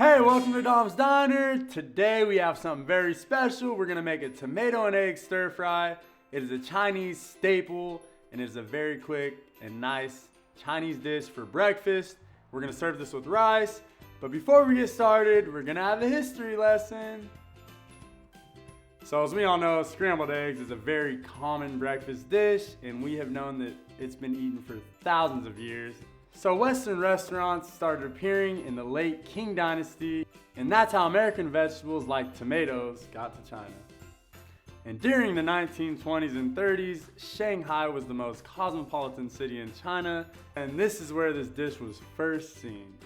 Hey, welcome to Dom's Diner. Today we have something very special. We're gonna make a tomato and egg stir fry. It is a Chinese staple and it is a very quick and nice Chinese dish for breakfast. We're gonna serve this with rice. But before we get started, we're gonna have a history lesson. So as we all know, scrambled eggs is a very common breakfast dish, and we have known that it's been eaten for thousands of years. So Western restaurants started appearing in the late Qing Dynasty, and that's how American vegetables like tomatoes got to China. And during the 1920s and 30s, Shanghai was the most cosmopolitan city in China, and this is where this dish was first seen.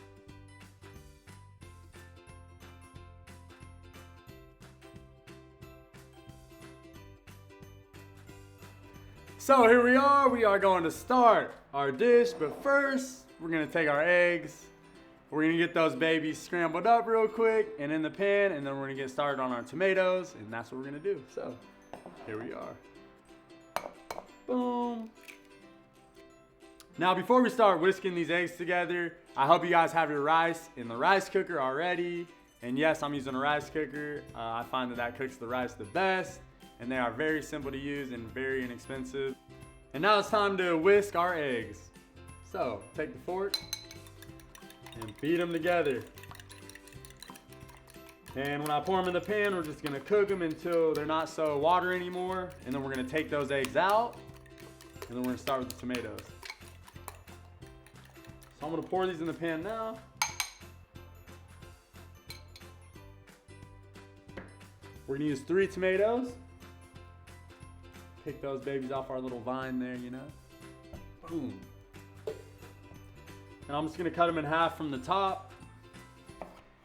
So here we are going to start our dish, but first we're gonna take our eggs. We're gonna get those babies scrambled up real quick and in the pan, and then we're gonna get started on our tomatoes, and that's what we're gonna do. So here we are. Boom. Now before we start whisking these eggs together, I hope you guys have your rice in the rice cooker already. And yes, I'm using a rice cooker. I find that cooks the rice the best. And they are very simple to use and very inexpensive. And now it's time to whisk our eggs. So take the fork and beat them together. And when I pour them in the pan, we're just gonna cook them until they're not so watery anymore. And then we're gonna take those eggs out, and then we're gonna start with the tomatoes. So I'm gonna pour these in the pan now. We're gonna use 3 tomatoes. Pick those babies off our little vine there, you know. Boom. And I'm just gonna cut them in half from the top.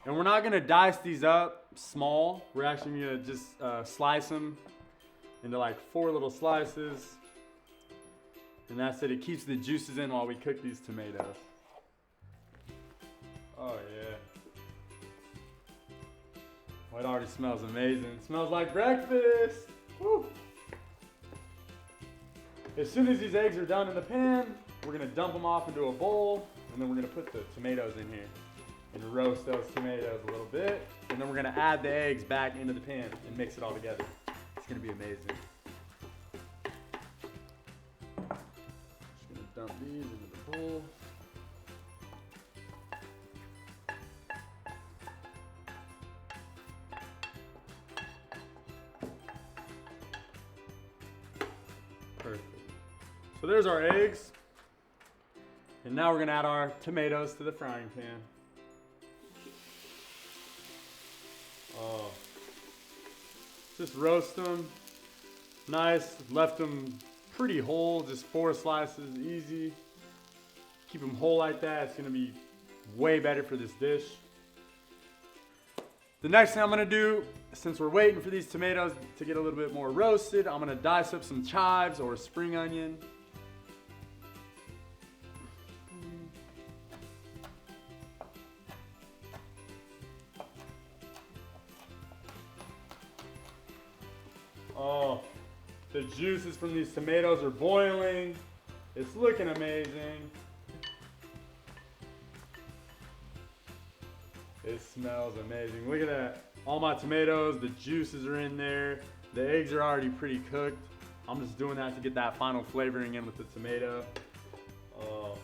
And we're not gonna dice these up small. We're actually gonna just slice them into like 4 little slices. And that's it. It keeps the juices in while we cook these tomatoes. Oh yeah. Well, it already smells amazing. It smells like breakfast. Woo. As soon as these eggs are done in the pan, we're gonna dump them off into a bowl, and then we're gonna put the tomatoes in here and roast those tomatoes a little bit. And then we're gonna add the eggs back into the pan and mix it all together. It's gonna be amazing. Just gonna dump these into the bowl. Perfect. So there's our eggs. And now we're gonna add our tomatoes to the frying pan. Oh. Just roast them. Nice, left them pretty whole, just 4 slices, easy. Keep them whole like that, it's gonna be way better for this dish. The next thing I'm gonna do, since we're waiting for these tomatoes to get a little bit more roasted, I'm gonna dice up some chives or spring onion. Oh, the juices from these tomatoes are boiling. It's looking amazing. It smells amazing. Look at that. All my tomatoes, the juices are in there. The eggs are already pretty cooked. I'm just doing that to get that final flavoring in with the tomato. Oh.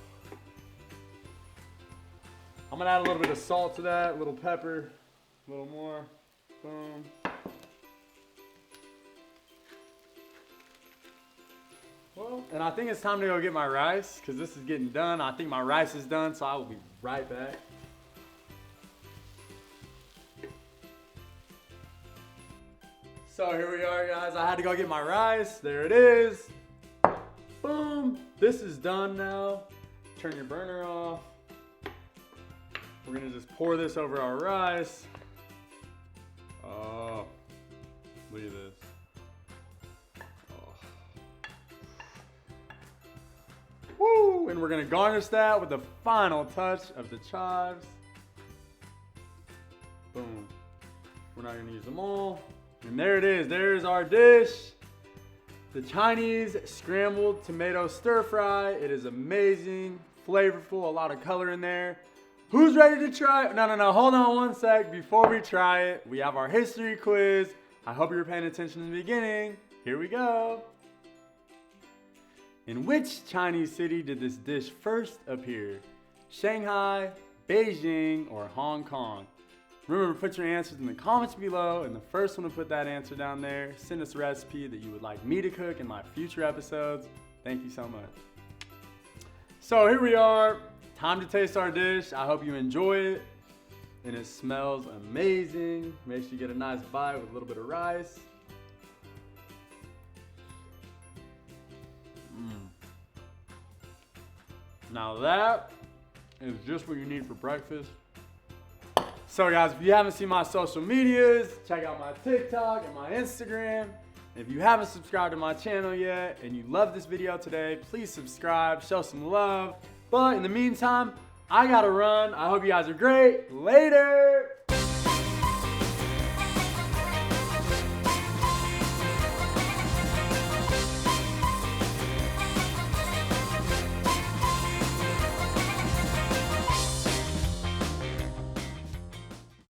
I'm gonna add a little bit of salt to that, a little pepper, a little more. Boom. Well, and I think it's time to go get my rice because this is getting done. I think my rice is done, so I will be right back. So here we are, guys. I had to go get my rice. There it is. Boom. This is done now. Turn your burner off. We're gonna just pour this over our rice. Oh, look at this. Woo! And we're gonna garnish that with the final touch of the chives. Boom. We're not gonna use them all. And there it is. There's our dish. The Chinese scrambled tomato stir fry. It is amazing, flavorful, a lot of color in there. Who's ready to try it? No, hold on one sec. Before we try it, we have our history quiz. I hope you were paying attention in the beginning. Here we go. In which Chinese city did this dish first appear? Shanghai, Beijing, or Hong Kong? Remember to put your answers in the comments below, and the first one to put that answer down there, send us a recipe that you would like me to cook in my future episodes. Thank you so much. So here we are. Time to taste our dish. I hope you enjoy it. And it smells amazing. Make sure you get a nice bite with a little bit of rice. Now that is just what you need for breakfast. So guys, if you haven't seen my social medias, check out my TikTok and my Instagram. If you haven't subscribed to my channel yet and you love this video today, please subscribe, show some love. But in the meantime, I gotta run. I hope you guys are great. Later.